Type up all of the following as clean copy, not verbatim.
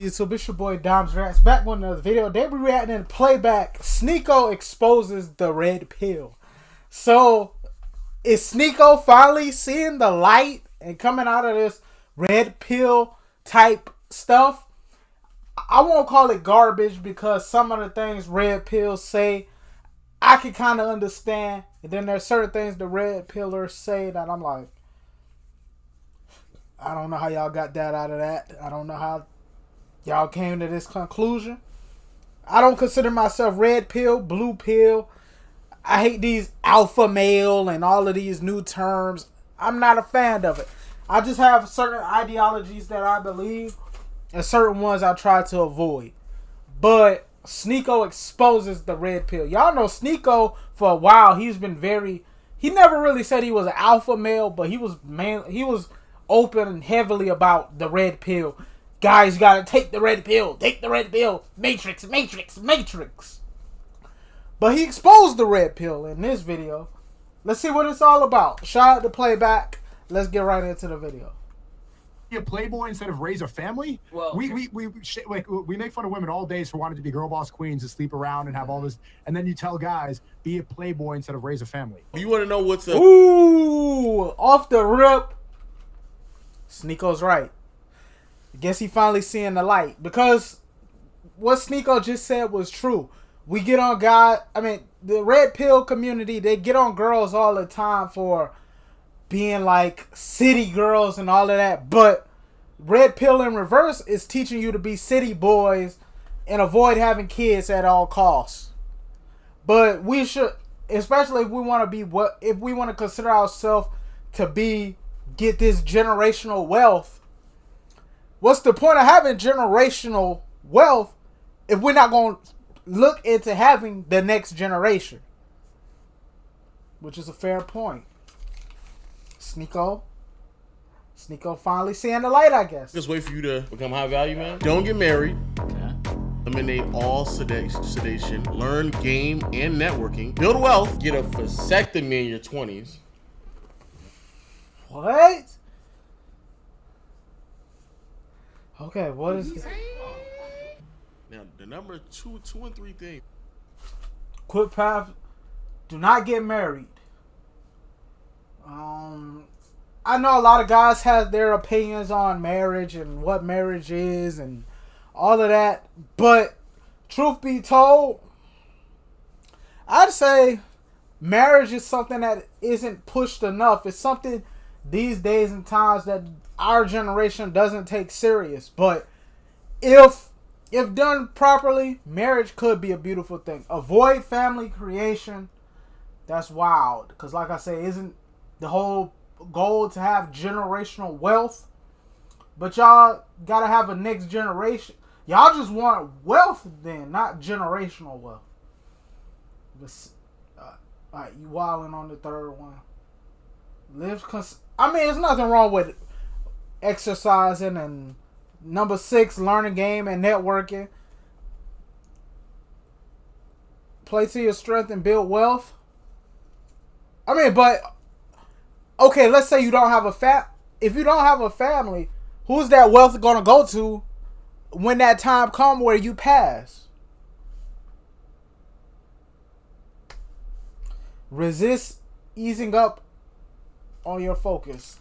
YouTube, it's your boy Dom's Rats back with another video. They be reacting in playback. Sneako exposes the red pill. So, is Sneako finally seeing the light and coming out of this red pill type stuff? I won't call it garbage because some of the things red pills say I can kind of understand. And then there's certain things the red pillers say that I'm like, I don't know how y'all got that out of that. I don't know how y'all came to this conclusion. I don't consider myself red pill, blue pill. I hate these alpha male and all of these new terms. I'm not a fan of it. I just have certain ideologies that I believe and certain ones I try to avoid. But Sneako exposes the red pill. Y'all know Sneako for a while. He's been very. He never really said he was an alpha male, but he was open and heavily about the red pill. Guys, you gotta take the red pill. Take the red pill. Matrix, Matrix, Matrix. But he exposed the red pill in this video. Let's see what it's all about. Shout out to playback. Let's get right into the video. Be a playboy instead of raise a family. Well, we make fun of women all day for wanting to be girl boss queens and sleep around and have all this, and then you tell guys be a playboy instead of raise a family. You want to know what's a off the rip? Sneako's right. I guess he finally seeing the light because what Sneako just said was true. We get on the red pill community, they get on girls all the time for being like city girls and all of that. But red pill in reverse is teaching you to be city boys and avoid having kids at all costs. But we should, especially if we want to consider ourselves to get this generational wealth. What's the point of having generational wealth if we're not going to look into having the next generation? Which is a fair point. Sneako finally seeing the light, I guess. Just wait for you to become high value, man. Don't get married. Eliminate all sedation. Learn game and networking. Build wealth. Get a vasectomy in your 20s. What? Okay, what is this? Now, the number two and three thing. Quick path. Do not get married. I know a lot of guys have their opinions on marriage and what marriage is and all of that. But truth be told, I'd say marriage is something that isn't pushed enough. It's something these days and times that our generation doesn't take serious. But if done properly, marriage could be a beautiful thing. Avoid family creation. That's wild. Because like I say, isn't the whole goal to have generational wealth? But y'all gotta have a next generation. Y'all just want wealth then, not generational wealth. Alright, you wilding on the third one. There's nothing wrong with exercising, and number 6, learning game and networking. Play to your strength and build wealth. But okay, let's say you don't have if you don't have a family, who's that wealth gonna go to when that time comes where you pass? Resist easing up on your focus.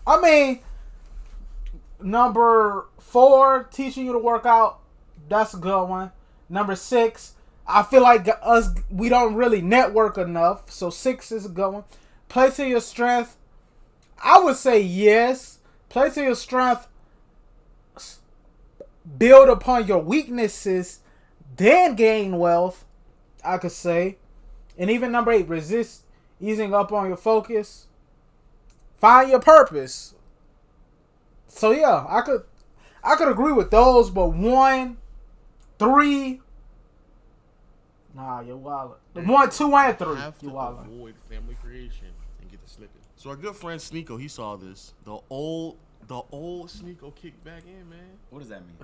Number 4, teaching you to work out. That's a good one. Number 6, I feel like we don't really network enough. So 6 is a good one. Play to your strength. I would say yes. Play to your strength. Build upon your weaknesses. Then gain wealth, I could say. And even number 8, resist easing up on your focus. Find your purpose. So yeah, I could agree with those, but 1, 3, nah, you're wild. 1, 2, and 3, you wild. Avoid family creation and get the snippet. So our good friend Sneako, he saw this. The old Sneako kicked back in, man. What does that mean?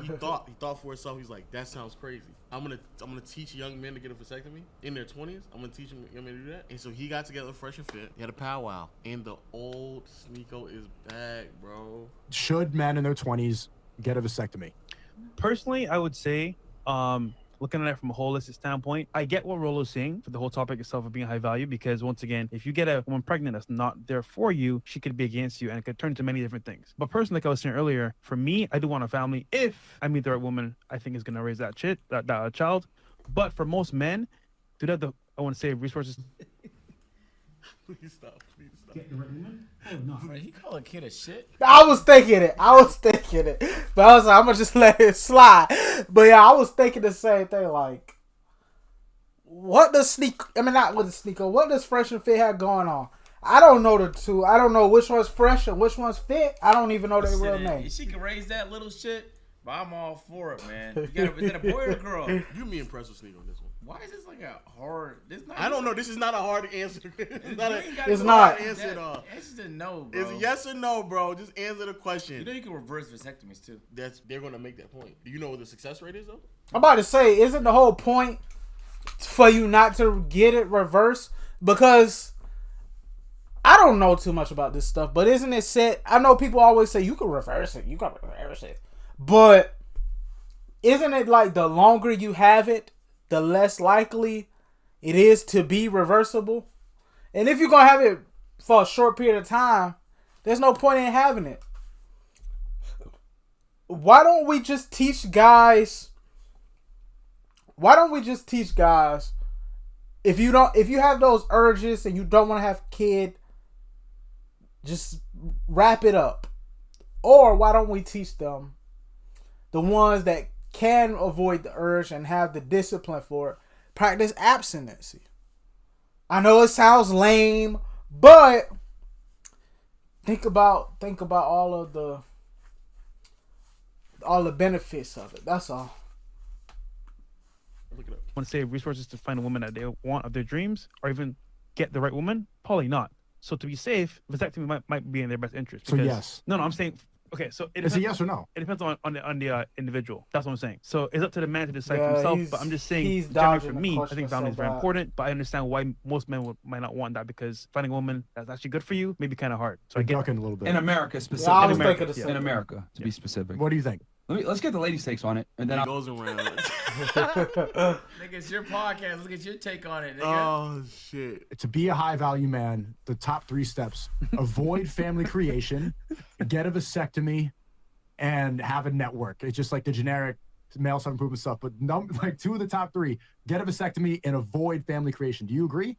He thought for himself. He's like, that sounds crazy. I'm gonna teach young men to get a vasectomy in their 20s. I'm gonna teach young men to do that. And so he got together fresh and fit. He had a powwow, and the old Sneako is back, bro. Should men in their 20s get a vasectomy? Personally, I would say, looking at it from a holistic standpoint, I get what Rolo's saying for the whole topic itself of being high value, because once again, if you get a woman pregnant that's not there for you, she could be against you and it could turn into many different things. But personally, like I was saying earlier, for me, I do want a family if I meet the right woman I think is gonna raise that child. But for most men, do they have the, I want to say, resources? Please stop. Please stop. Get the right woman? Oh, no. Bro, he call a kid a shit. I was thinking it. But I was like, I'm gonna just let it slide. But yeah, I was thinking the same thing. Like, what does what does Fresh and Fit have going on? I don't know the two. I don't know which one's Fresh and which one's Fit. I don't even know their real name. She can raise that little shit, but I'm all for it, man. Is that a boy or a girl? You me impressed with Sneako on this one. Why is this like a hard? I don't know. This is not a hard answer. It's not. Answer at all. Answer's a no, bro. It's yes or no, bro. Just answer the question. You know you can reverse vasectomies too. They're gonna make that point. Do you know what the success rate is though? I'm about to say, isn't the whole point for you not to get it reversed? Because I don't know too much about this stuff, but isn't it said? I know people always say you can reverse it. You can reverse it, but isn't it like the longer you have it, the less likely it is to be reversible? And if you're going to have it for a short period of time, there's no point in having it. Why don't we just teach guys if you have those urges and you don't want to have a kid, just wrap it up? Or why don't we teach them, the ones that can avoid the urge and have the discipline for it, practice abstinency? I know it sounds lame, but think about all the benefits of it. That's all. Look it up. I want to say resources to find a woman that they want of their dreams, or even get the right woman? Probably not. So to be safe, vasectomy might be in their best interest. So yes. No, I'm saying. Okay, so it's a yes or no. It depends on the individual. That's what I'm saying. So it's up to the man to decide for Yeah, himself. But I'm just saying, generally for me, I think family is very important. But I understand why most men might not want that, because finding a woman that's actually good for you may be kind of hard. So I get ducking a little bit. In America, specifically. Yeah, I was thinking the same In America, to be specific. What do you think? Let's get the ladies' takes on it, and then It goes around. Nigga, it's your podcast. Let's get your take on it, nigga. Oh shit. To be a high value man, the top 3 steps: avoid family creation, get a vasectomy, and have a network. It's just like the generic male self-improvement stuff. But like 2 of the top 3: get a vasectomy and avoid family creation. Do you agree?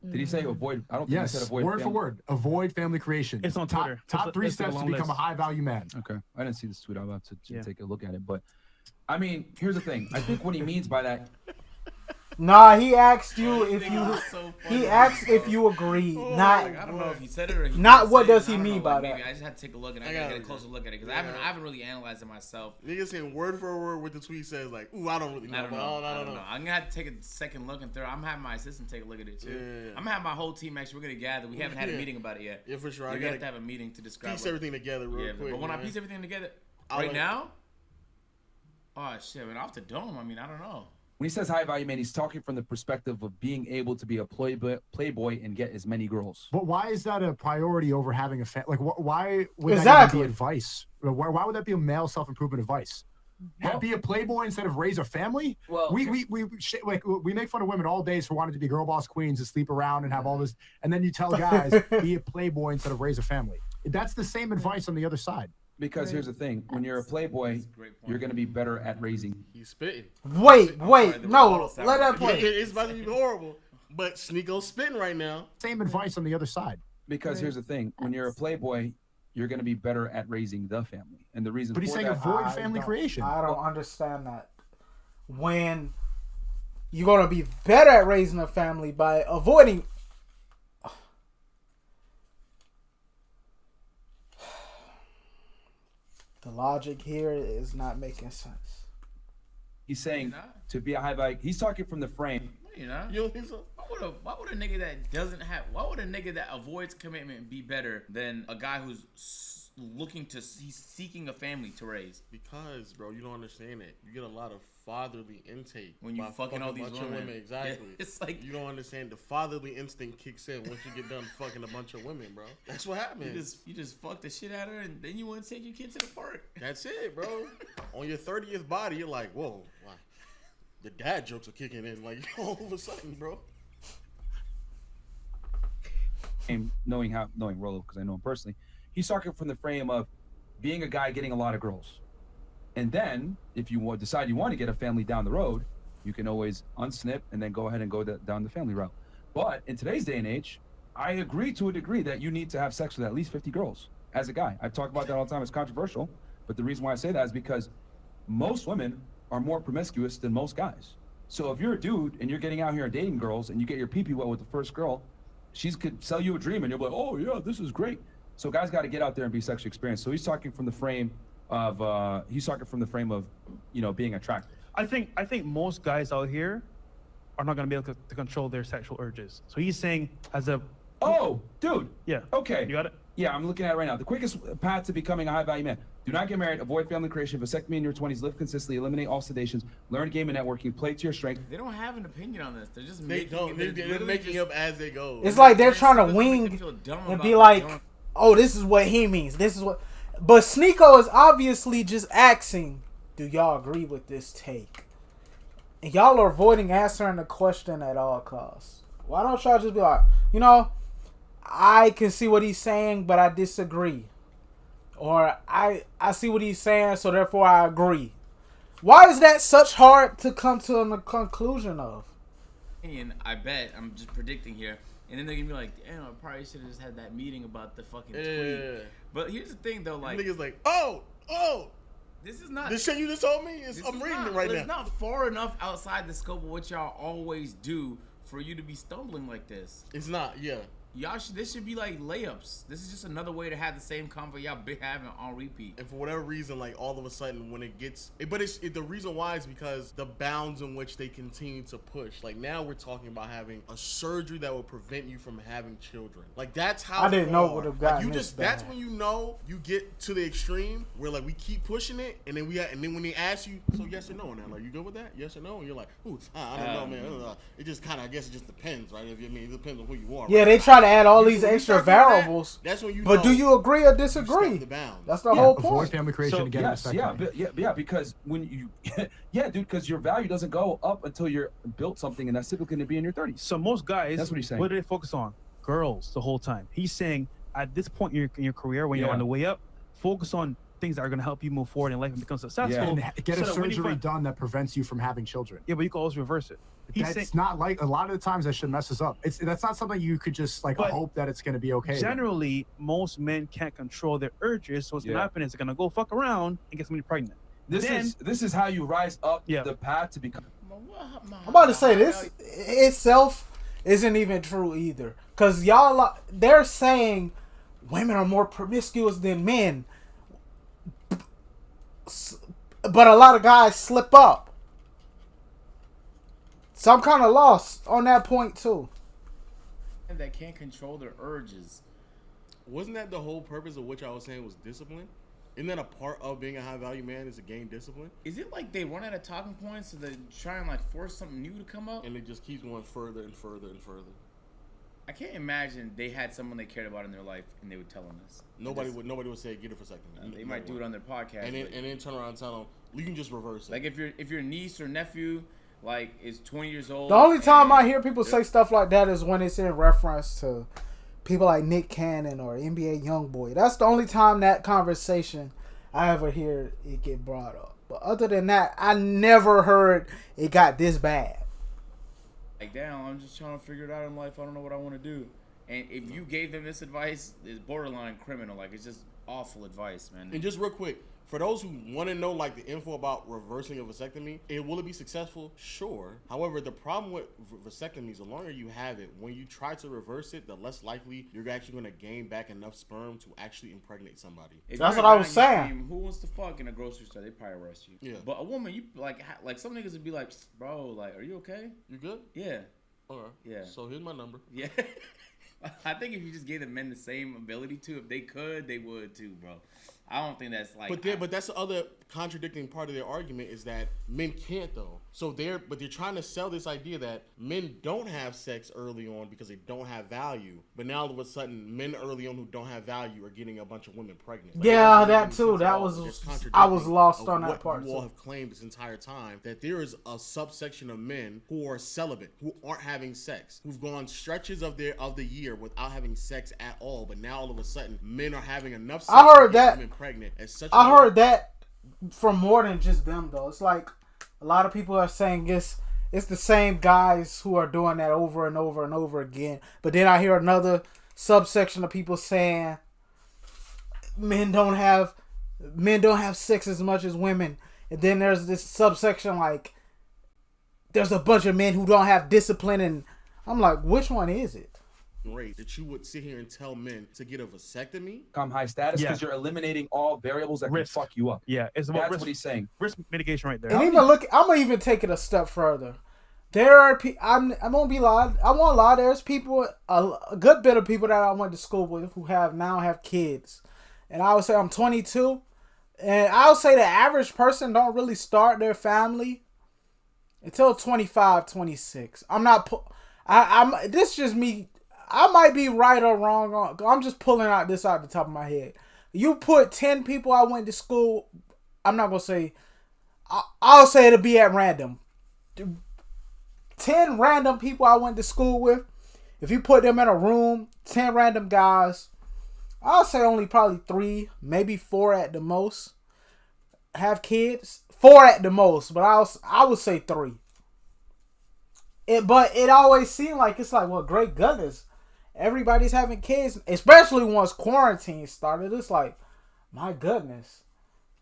Did he say avoid? I don't think he said avoid. Word for word. Avoid family creation. It's on Twitter. Top 3 it's steps to become a high value man. Okay, I didn't see this tweet. I'm about to take a look at it, but I mean, here's the thing. I think what he means by that. Nah, he asked you if you. So He asked if you agree. Not. I don't know if he said it or he Not didn't what say it. does he I don't mean know, by like, that? maybe I just had to take a look and I gotta get a closer look at it, because I haven't really analyzed it myself. Nigga saying word for word what the tweet says. Like, ooh, I don't really know. I don't know. I'm gonna have to take a second look and through. I'm having my assistant take a look at it too. Yeah. I'm gonna have my whole team actually. We're gonna gather. We haven't had a meeting about it yet. Yeah, for sure. We I have to have a meeting to describe piece everything together real quick. But when I man. piece everything together I'll right let- now, oh shit, man, off the dome. I mean, I don't know. When he says high value man, he's talking from the perspective of being able to be a playboy and get as many girls. But why is that a priority over having a family? Like, why would that Exactly. even be advice? Why would that be a male self-improvement advice? Be a playboy instead of raise a family? Well, we make fun of women all days for wanting to be girl boss queens and sleep around and have all this, and then you tell guys be a playboy instead of raise a family. That's the same advice on the other side. Because here's the thing: when you're a playboy, you're gonna be better at raising. He's spitting. Wait, no, let that play. It's about to be horrible. But Sneako's spitting right now. Same advice on the other side. Because here's the thing: when you're a playboy, you're gonna be better at raising the family, and the reason. But he's for saying that, avoid family creation. I don't understand that. When you're gonna be better at raising a family by avoiding. The logic here is not making sense. he's saying to be a high value. He's talking from the frame. You know, You don't think so? why would a nigga that doesn't have, why would a nigga that avoids commitment be better than a guy who's looking to he's seeking a family to raise. Because, bro, you don't understand it. You get a lot of fatherly intake When you by fucking all these a bunch of women. Exactly. Yeah, it's like you don't understand. The fatherly instinct kicks in once you get done fucking a bunch of women, bro. That's what happens. you just fuck the shit out of her, and then you want to take your kid to the park. That's it, bro. On your 30th body, you're like, whoa, wow. The dad jokes are kicking in, like all of a sudden, bro. And knowing Rolo, because I know him personally, he's talking from the frame of being a guy getting a lot of girls. And then, if you decide you want to get a family down the road, you can always unsnip and then go ahead and go down the family route. But in today's day and age, I agree to a degree that you need to have sex with at least 50 girls as a guy. I've talked about that all the time. It's controversial. But the reason why I say that is because most women are more promiscuous than most guys. So if you're a dude and you're getting out here and dating girls and you get your pee-pee wet with the first girl, she could sell you a dream and you'll be like, oh yeah, this is great. So guys got to get out there and be sexually experienced. So he's talking from the frame of being attractive. I think most guys out here are not gonna be able to control their sexual urges. So he's saying as a dude. Yeah. Okay. You got it? Yeah, I'm looking at it right now. The quickest path to becoming a high-value man. Do not get married, avoid family creation, vasectomy in your 20s, live consistently, eliminate all sedations, learn game and networking, play to your strength. They don't have an opinion on this. They're just They making don't. They're making up as they go. It's like they're trying to wing and be like, oh, this is what he means. This is what. But Sneako is obviously just asking, do y'all agree with this take? And y'all are avoiding answering the question at all costs. Why don't y'all just be like, I can see what he's saying, but I disagree. Or I see what he's saying, so therefore I agree. Why is that such hard to come to a conclusion of? And I bet, I'm just predicting here, and then they're gonna be like, damn, I probably should have just had that meeting about the fucking tweet. But here's the thing though, like niggas like, oh, this is not this shit you just told me. I'm reading it right now. It's not far enough outside the scope of what y'all always do for you to be stumbling like this. It's not, yeah. This should be like layups. This is just another way to have the same convo y'all been having on repeat. And for whatever reason, like all of a sudden when it gets, the reason why is because the bounds in which they continue to push. Like now we're talking about having a surgery that will prevent you from having children. Like that's how I didn't know what have gotten that's when you get to the extreme where like we keep pushing it, and then when they ask you, so yes or no, now like you good with that? Yes or no? And you're like, ooh, I don't know, man. It just kind of, I guess it just depends, right? It depends on who you are. Yeah, right? they try to add all these extra variables. That's when you. But do you agree or disagree? That's the whole point. Avoid family creation and get a vasectomy. Because when you, because your value doesn't go up until you're built something, and that's typically going to be in your 30s. So most guys, that's what he's saying. What do they focus on? Girls the whole time. He's saying at this point in your career, when you're on the way up, focus on things that are going to help you move forward in life and become successful. And get a surgery done that prevents you from having children. Yeah, but you can always reverse it. That's not like a lot of the times that shit messes up. That's not something you could just like hope that it's going to be okay. Generally, most men can't control their urges, so what's going to happen is they're going to go fuck around and get somebody pregnant. This is how you rise up the path to become. I'm about to say this itself isn't even true either, because they're saying women are more promiscuous than men, but a lot of guys slip up. So I'm kind of lost on that point too. And that can't control their urges. Wasn't that the whole purpose of which I was saying was discipline? Isn't that a part of being a high value man is to gain discipline? Is it like they run out of talking points so they try and like force something new to come up? And it just keeps going further and further and further. I can't imagine they had someone they cared about in their life and they would tell them this. Nobody would say get it for a second. They might do it on their podcast. And then turn around and tell them you can just reverse it. Like if your niece or nephew like is 20 years old. The only time I hear people say stuff like that is when it's in reference to people like Nick Cannon or NBA YoungBoy. That's the only time that conversation I ever hear it get brought up. But other than that, I never heard it got this bad. Like, damn, I'm just trying to figure it out in life. I don't know what I want to do. And if you gave them this advice, it's borderline criminal. Like, it's just awful advice, man. And just real quick, for those who want to know like the info about reversing a vasectomy, will it be successful? Sure. However, the problem with vasectomies, the longer you have it, when you try to reverse it, the less likely you're actually going to gain back enough sperm to actually impregnate somebody. If that's what I was saying. Scream, who wants to fuck in a grocery store? They probably arrest you. Yeah. But a woman, you like some niggas would be like, bro, like, are you okay? You good? Yeah. All right. Yeah. So here's my number. Yeah. I think if you just gave the men the same ability to, if they could, they would too, bro. I don't think that's like. But that's the other contradicting part of their argument is that men can't though. So they're trying to sell this idea that men don't have sex early on because they don't have value. But now all of a sudden, men early on who don't have value are getting a bunch of women pregnant. Like, yeah, that too. That was I was lost on that part. You all have claimed this entire time that there is a subsection of men who are celibate, who aren't having sex, who've gone stretches of the year without having sex at all. But now all of a sudden, men are having enough sex. I heard that. Pregnant at such I heard that from more than just them though. It's like a lot of people are saying it's the same guys who are doing that over and over and over again. But then I hear another subsection of people saying men don't have sex as much as women. And then there's this subsection like there's a bunch of men who don't have discipline, and I'm like, which one is it? Great that you would sit here and tell men to get a vasectomy. Become high status because you're eliminating all variables that can fuck you up. Yeah, it's about That's what he's saying. Risk mitigation right there. And even look, I'm gonna even take it a step further. There are I'm gonna be lied. I won't lie. There's people, a good bit of people that I went to school with who now have kids, and I would say I'm 22, and I would say the average person don't really start their family until 25, 26. I'm not. I'm. This is just me. I might be right or wrong. I'm just pulling out this out the top of my head. You put 10 people I went to school. I'm not gonna say. I'll say it'll be at random. 10 random people I went to school with. If you put them in a room, 10 random guys, I'll say only probably 3, maybe 4 at the most have kids. 4 at the most, but I would say 3. But it always seemed like it's like, well, great goodness, everybody's having kids, especially once quarantine started. It's like, my goodness,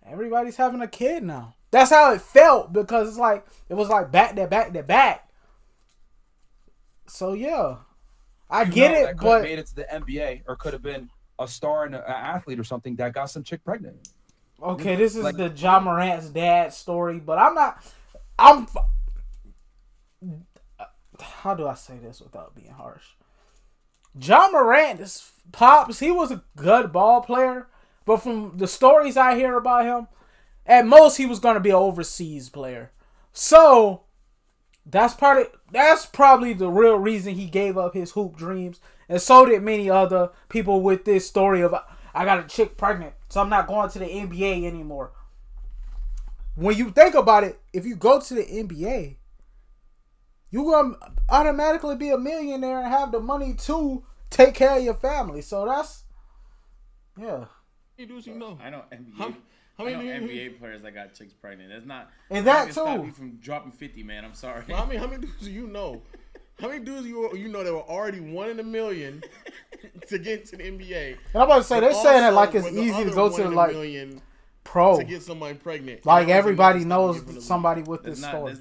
everybody's having a kid now. That's how it felt because it's like it was like back to back to back. So yeah, I get it, that but made it to the NBA or could have been a star and an athlete or something that got some chick pregnant. okay, this is the Ja Morant's dad story, but how do I say this without being harsh? Ja Morant's pops, he was a good ball player, but from the stories I hear about him, at most he was going to be an overseas player. So that's probably the real reason he gave up his hoop dreams, and so did many other people with this story of I got a chick pregnant, so I'm not going to the NBA anymore. When you think about it, if you go to the NBA, you're going to automatically be a millionaire and have the money to take care of your family. So that's, yeah. Hey, dudes, you know. I know NBA players that got chicks pregnant. That's not. And that too. Stop too. you from dropping 50, man. I'm sorry. Well, how many dudes do you know? How many dudes you know that were already 1 in a million to get to the NBA? And I'm about to say, they're saying it like it's easy to go to like pro to get somebody pregnant. Like everybody knows somebody with this story.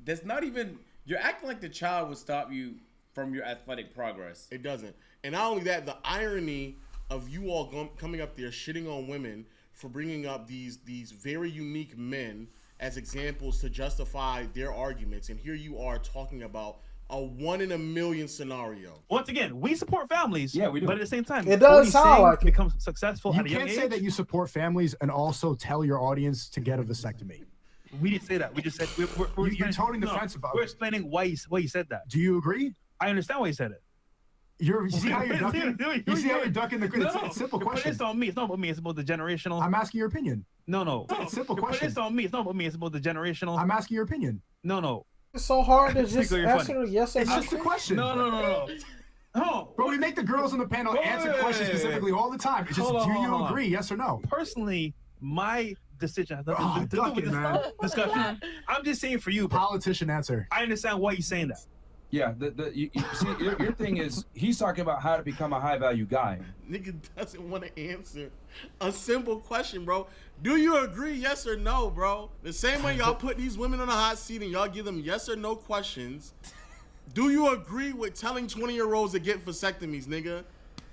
That's not even. You're acting like the child would stop you from your athletic progress. It doesn't. And not only that, the irony of you all coming up there shitting on women for bringing up these very unique men as examples to justify their arguments. And here you are talking about a 1 in a million scenario. Once again, we support families. Yeah, we do. But at the same time, it does sound like it. Become successful You at a young can't age. say that you support families and also tell your audience to get a vasectomy. We didn't say that. We just said You're toning the fence about it. We're explaining why you said that. Do you agree? I understand why you said it. You see how you're ducking? You see how you're ducking the question? It's a simple But question. it's on me. It's not about me. It's about the generational. I'm asking your opinion. No. It's a simple But question. it's on me. It's not about me. It's about the generational. I'm asking your opinion. No. It's so hard to just You're answer funny. yes or It's no. just a question. No. But we make the girls on the panel answer questions specifically all the time. It's just, Hold on, do you hold on. agree? Yes or no? Personally, my decision has nothing to do duck with it, this man. discussion. I'm just saying for you, bro. Politician answer. I understand why you're saying that. Yeah, you see, your thing is he's talking about how to become a high value guy. Nigga doesn't want to answer a simple question, bro. Do you agree, yes or no, bro? The same way y'all put these women on a hot seat and y'all give them yes or no questions. Do you agree with telling 20-year-olds to get vasectomies, nigga?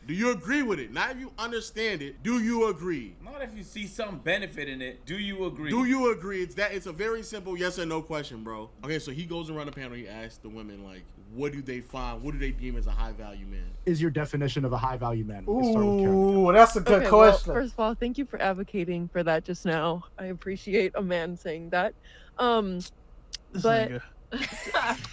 Do you agree with it? Not if you understand it. Do you agree? Not if you see some benefit in it. Do you agree? Do you agree? It's a very simple yes or no question, bro. Okay, so he goes around the panel. He asks the women like, what do they find? What do they deem as a high value man? Is your definition of a high value man? Let's start with Karen. Ooh, that's a good Okay, question. well, first of all, thank you for advocating for that just now. I appreciate a man saying that. This But nigga.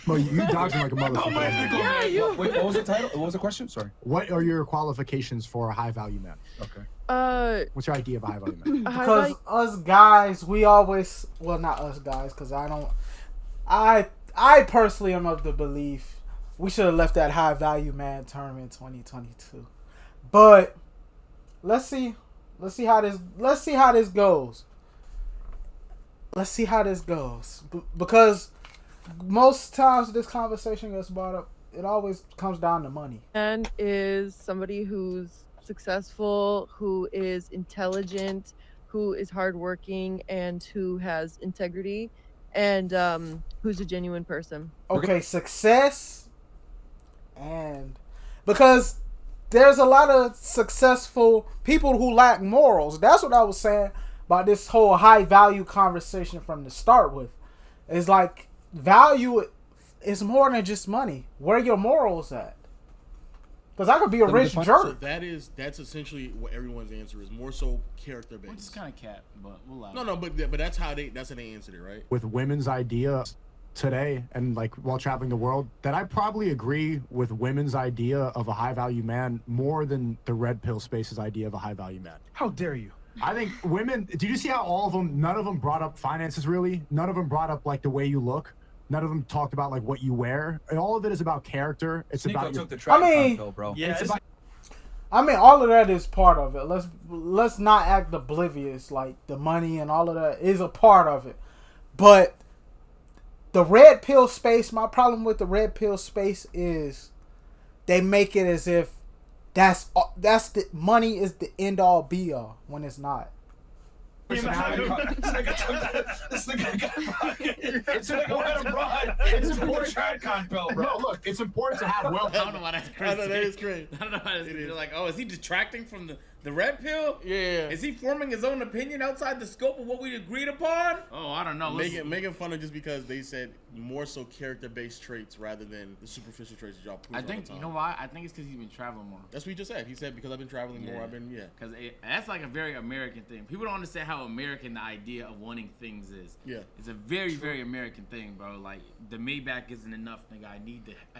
Well, you dodging like a motherfucker. yeah, you. Wait, what was the title? What was the question? Sorry. What are your qualifications for a high value man? Okay. What's your idea of a high value man? Because us guys, we always, well, not us guys, because I personally am of the belief we should have left that high value man term in 2022. But let's see how this goes. Let's see how this goes. Because most times this conversation gets brought up, it always comes down to money. Man is somebody who's successful, who is intelligent, who is hardworking, and who has integrity, and who's a genuine person. Okay, success, and because there's a lot of successful people who lack morals. That's what I was saying about this whole high value conversation from the start with. It's like value is more than just money. Where are your morals at? Because I could be a rich So jerk. that's essentially what everyone's answer is. More so character based. Which is kind of cap, but we'll allow No, but that's how they answered it, right? With women's idea today and like while traveling the world, that I probably agree with women's idea of a high value man more than the red pill space's idea of a high value man. How dare you? I think women, did you see how none of them brought up finances really? None of them brought up like the way you look. None of them talked about like what you wear. And all of it is about character. It's Sneako about took your, the track I mean- pill, bro. Yeah, it's about I mean, all of that is part of it. Let's not act oblivious. Like the money and all of that is a part of it. But the red pill space, my problem with the red pill space is they make it as if that's the money is the end all be all when it's not. It's important. Bro. no, look, it's important to have wealth. I don't know why that's crazy. I know, that is crazy. I don't know why that's It crazy. is. They're like, oh, is he detracting from the red pill? Yeah. Is he forming his own opinion outside the scope of what we agreed upon? Oh, I don't know. Making fun of just because they said more so character-based traits rather than the superficial traits that y'all prove I all the think time. you know why? I think it's because he's been traveling more. That's what he just said. He said because I've been traveling more, I've been Because that's like a very American thing. People don't understand how American the idea of wanting things is. Yeah. It's a very, very American thing, bro. Like the Maybach isn't enough, nigga. I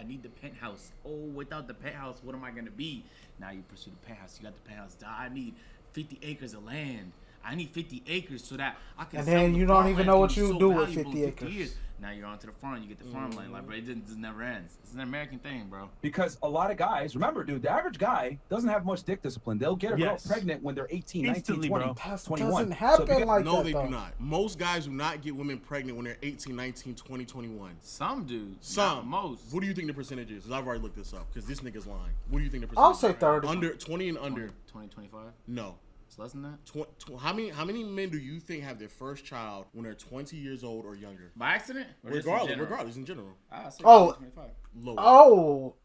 need the penthouse. Oh, without the penthouse, what am I gonna be? Now you pursue the penthouse. You got the penthouse. I need 50 acres of land. I need 50 acres so that I can. And sell then the you don't even farmland. know It's what gonna you be do so with valuable 50 in acres. years. Now you're onto the farm. You get the farmland, like, bro. It just never ends. It's an American thing, bro. Because a lot of guys, remember, dude, the average guy doesn't have much dick discipline. They'll get a girl Yes. pregnant when they're 18, Instantly, 19, 20, bro. That 21. doesn't happen So like No, that. they though. do not. Most guys do not get women pregnant when they're 18, 19, 20, 21. Some dudes. Some. Not most. What do you think the percentage is? Because I've already looked this up. Because this nigga's lying. What do you think the percentage I'll is? say 30. Under 20 and under. 20, 25? No. It's less than that? How many men do you think have their first child when they're 20 years old or younger? By accident? Or just in Regardless, general? regardless, in general. I say Oh. 25. Lower. Oh,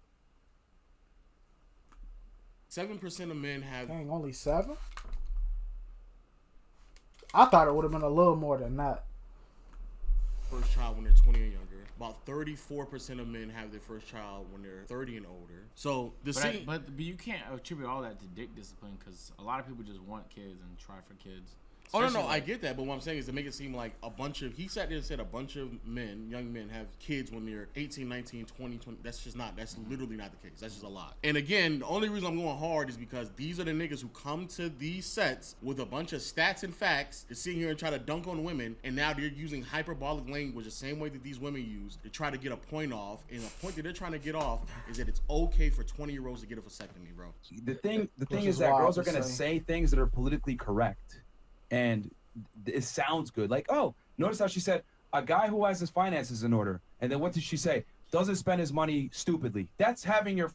7% of men have dang, only 7? I thought it would have been a little more than that. first child when they're 20 and younger. About 34% of men have their first child when they're 30 and older. So But you can't attribute all that to dick discipline because a lot of people just want kids and try for kids. Oh, no, Especially, I like, get that, but what I'm saying is to make it seem like a bunch of, he sat there and said a bunch of men, young men, have kids when they're 18, 19, 20, 20. That's just not, that's literally not the case. That's just a lot. And again, the only reason I'm going hard is because these are the niggas who come to these sets with a bunch of stats and facts to sit here and try to dunk on women, and now they're using hyperbolic language the same way that these women use to try to get a point off, and the point that they're trying to get off is that it's okay for 20-year-olds to get a vasectomy, bro. The thing Which is is that wild girls are to gonna say. say things that are politically correct, and it sounds good. Like, oh, notice how she said a guy who has his finances in order, and then what did she say? Doesn't spend his money stupidly. That's having your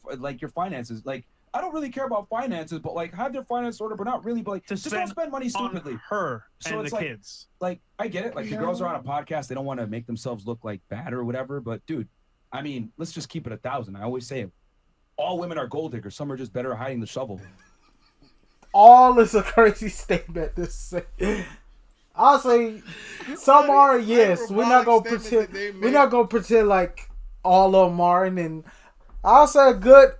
finances. Like, I don't really care about finances, but like have their finances order, but not really. But like, just don't spend money stupidly. On her So and it's the like- kids. Like, I get it. Like the girls are on a podcast, they don't want to make themselves look like bad or whatever. But dude, I mean, let's just keep it 1,000. I always say it. all women are gold diggers. Some are just better at hiding the shovel. All is a crazy statement to say. I'll say some are, yes. We're not gonna pretend. We're not gonna pretend like all of them are, and then I'll say a good,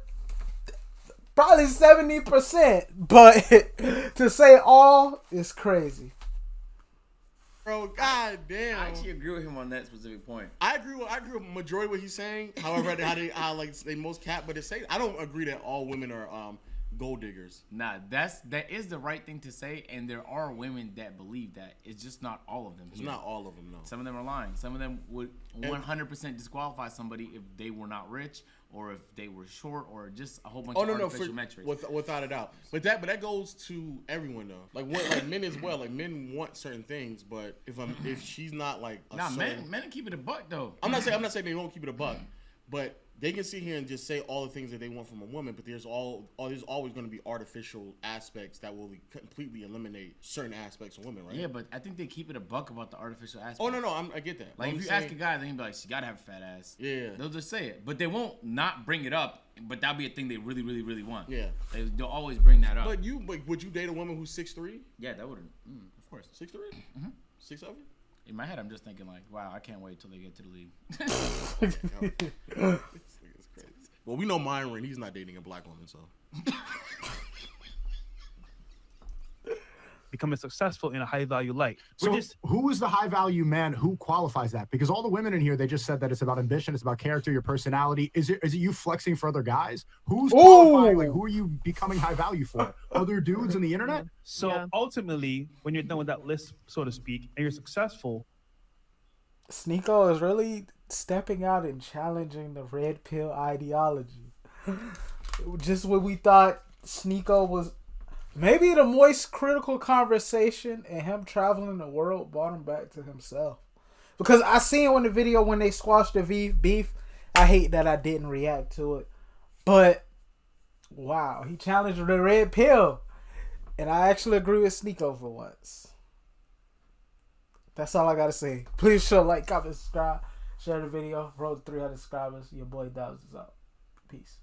probably 70%. But to say all is crazy. Bro, god damn. I actually agree with him on that specific point. I agree with majority of what he's saying. However, how they most cap, but I don't agree that all women are gold diggers. Nah, that is the right thing to say, and there are women that believe that. It's just not all of them. It's not all of them, no. Some of them are lying. Some of them would 100% disqualify somebody if they were not rich, or if they were short, or just a whole bunch of artificial metrics. Without a doubt. But that goes to everyone though. Like men as well. Like men want certain things, but if she's not like men can keep it a buck though. I'm not saying they won't keep it a buck, but they can sit here and just say all the things that they want from a woman, but there's always going to be artificial aspects that will completely eliminate certain aspects of women, right? Yeah, but I think they keep it a buck about the artificial aspects. Oh no, I get that. Like if you ask a guy, then he'll be like, "She gotta have a fat ass." Yeah, they'll just say it, but they won't not bring it up. But that'll be a thing they really, really, really want. Yeah, they'll always bring that up. But would you date a woman who's 6'3"? Yeah, that would. Of course. 6'3"? 6'7"? In my head, I'm just thinking like, wow, I can't wait till they get to the league. It's crazy. Well, we know Myron, he's not dating a black woman, so. Becoming successful in a high value light. So who is the high value man? Who qualifies that? Because all the women in here, they just said that it's about ambition, it's about character, your personality. Is it you flexing for other guys? Who's qualifying? Like, who are you becoming high value for? Other dudes on the internet? So ultimately, when you're done with that list, so to speak, and you're successful, Sneako is really stepping out and challenging the red pill ideology. Just when we thought Sneako was maybe the moist critical conversation, and him traveling the world brought him back to himself. Because I seen in the video when they squashed the beef, I hate that I didn't react to it. But wow, he challenged the red pill. And I actually agree with Sneako for once. That's all I gotta say. Please show like, comment, subscribe, share the video. Road to 300 subscribers. Your boy Downs is out. Peace.